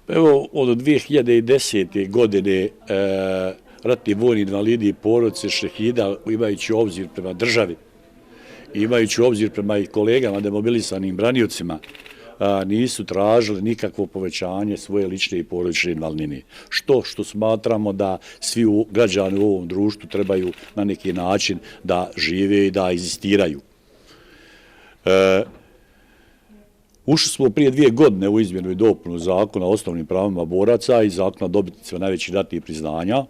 Evo, od 2010. godine ratni vojni invalidi i porodice šehida, imajući obzir prema državi, imajući obzir prema i kolegama demobilisanim braniocima, nisu tražili nikakvo povećanje svoje lične i porodične invalidnine. Što smatramo da svi građani u ovom društvu trebaju na neki način da žive i da egzistiraju. Ušli smo prije 2 godine u izmjenu i dopunu zakona o osnovnim pravima boraca i zakona o dobitnicima najvećih ratnih priznanja.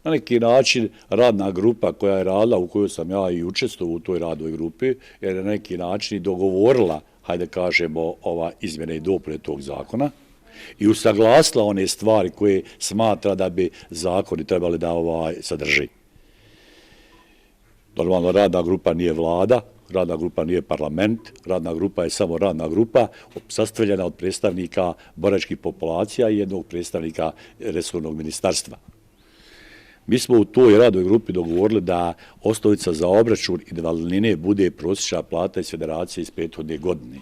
Na neki način radna grupa koja je radila, u kojoj sam ja i učestvovao u toj radnoj grupi, je na neki način i dogovorila, hajde kažemo, izmjene i dopune tog zakona i usaglasila one stvari koje smatra da bi zakoni trebali da sadrži. Normalno, radna grupa nije vlada, radna grupa nije parlament, radna grupa je samo radna grupa sastavljena od predstavnika boračkih populacija i jednog predstavnika resornog ministarstva. Mi smo u toj radnoj grupi dogovorili da osnovica za obračun invalidnine bude prosječna plata iz federacije iz prethodne godine.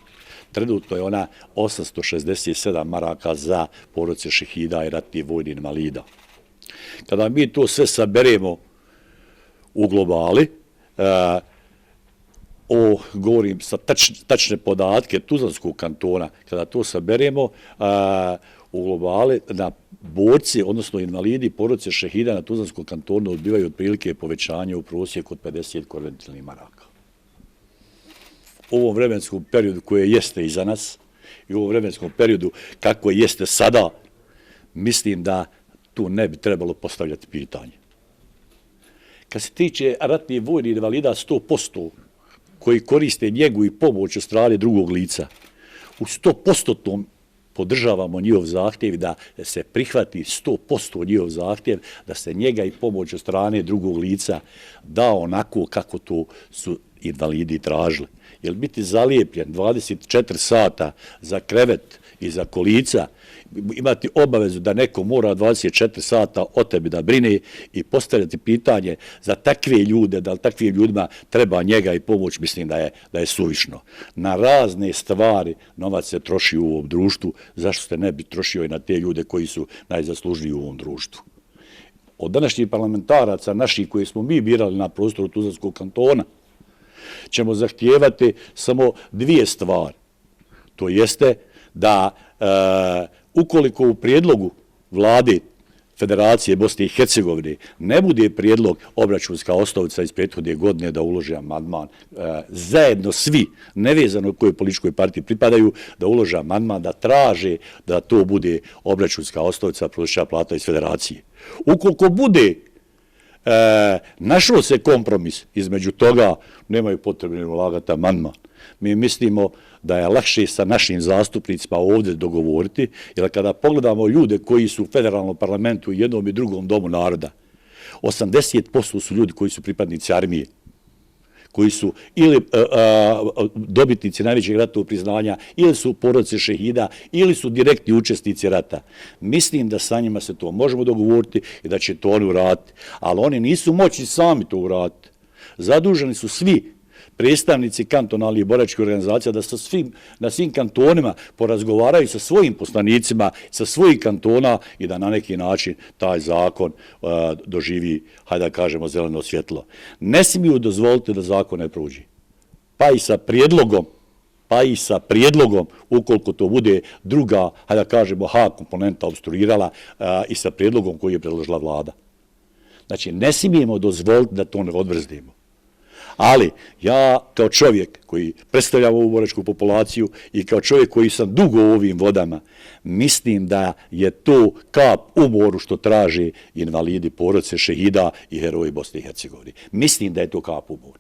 Trenutno je ona 867 maraka za porodice šehida i ratnih vojnih invalida. Kada mi to sve saberemo u globali, govorim sa tačne podatke Tuzlanskog kantona, kada to saberemo u globali, na borci, odnosno invalidi porodice šehida na Tuzlanskom kantonu odbivaju otprilike povećanje u prosjeku od 50 konvertibilnih maraka. U ovom vremenskom periodu koje jeste iza nas i u ovom vremenskom periodu kako jeste sada, mislim da tu ne bi trebalo postavljati pitanje. Kad se tiče ratnih vojnih invalida 100%, koji koriste njegu i pomoć od strane drugog lica, u 100% podržavamo njihov zahtjev da se prihvati 100% njihov zahtjev da se njega i pomoć od strane drugog lica da onako kako to su invalidi tražili. Jer biti zalijepljen 24 sata za krevet i za kolica, imati obavezu da neko mora 24 sata o tebi da brine i postavljati pitanje za takve ljude, da li takvim ljudima treba njega i pomoć, mislim da je suvišno. Na razne stvari novac se troši u ovom društvu, zašto se ne bi trošio i na te ljude koji su najzaslužniji u ovom društvu. Od današnjih parlamentaraca, naših koji smo mi birali na prostoru Tuzlanskog kantona, ćemo zahtijevati samo 2 stvari. To jeste da ukoliko u prijedlogu vlade Federacije Bosne i Hercegovine ne bude prijedlog obračunska osnovica iz prethodne godine da ulože amandman, zajedno svi, nevezano kojoj političkoj partiji pripadaju, da ulože amandman, da traže da to bude obračunska osnovica prosječna plata iz Federacije. Ukoliko bude našao se kompromis između toga, nemaju potrebne ulagati amandman. Mi mislimo da je lakše sa našim zastupnicima ovdje dogovoriti, jer kada pogledamo ljude koji su u federalnom parlamentu u jednom i drugom domu naroda, 80% su ljudi koji su pripadnici armije, koji su ili dobitnici najvećeg ratnog priznanja, ili su porodice šehida, ili su direktni učesnici rata. Mislim da sa njima se to možemo dogovoriti i da će to oni uraditi. Ali oni nisu moćni sami to uraditi. Zaduženi su svi predstavnici kantonalnih boračkih organizacija da na svim kantonima porazgovaraju sa svojim poslanicima, sa svojih kantona i da na neki način taj zakon doživi, hajde da kažemo, zeleno svjetlo. Ne smiju dozvoliti da zakon ne prođe. Pa i sa prijedlogom, ukoliko to bude druga, hajde da kažemo, H komponenta obstruirala i sa prijedlogom koji je predložila vlada. Znači, ne smijemo dozvoliti da to ne odbrzdimo. Ali ja kao čovjek koji predstavljam ovu boračku populaciju i kao čovjek koji sam dugo u ovim vodama, mislim da je to kap u moru što traže invalidi, porodice šehida i heroji Bosne i Hercegovine. Mislim da je to kap u moru.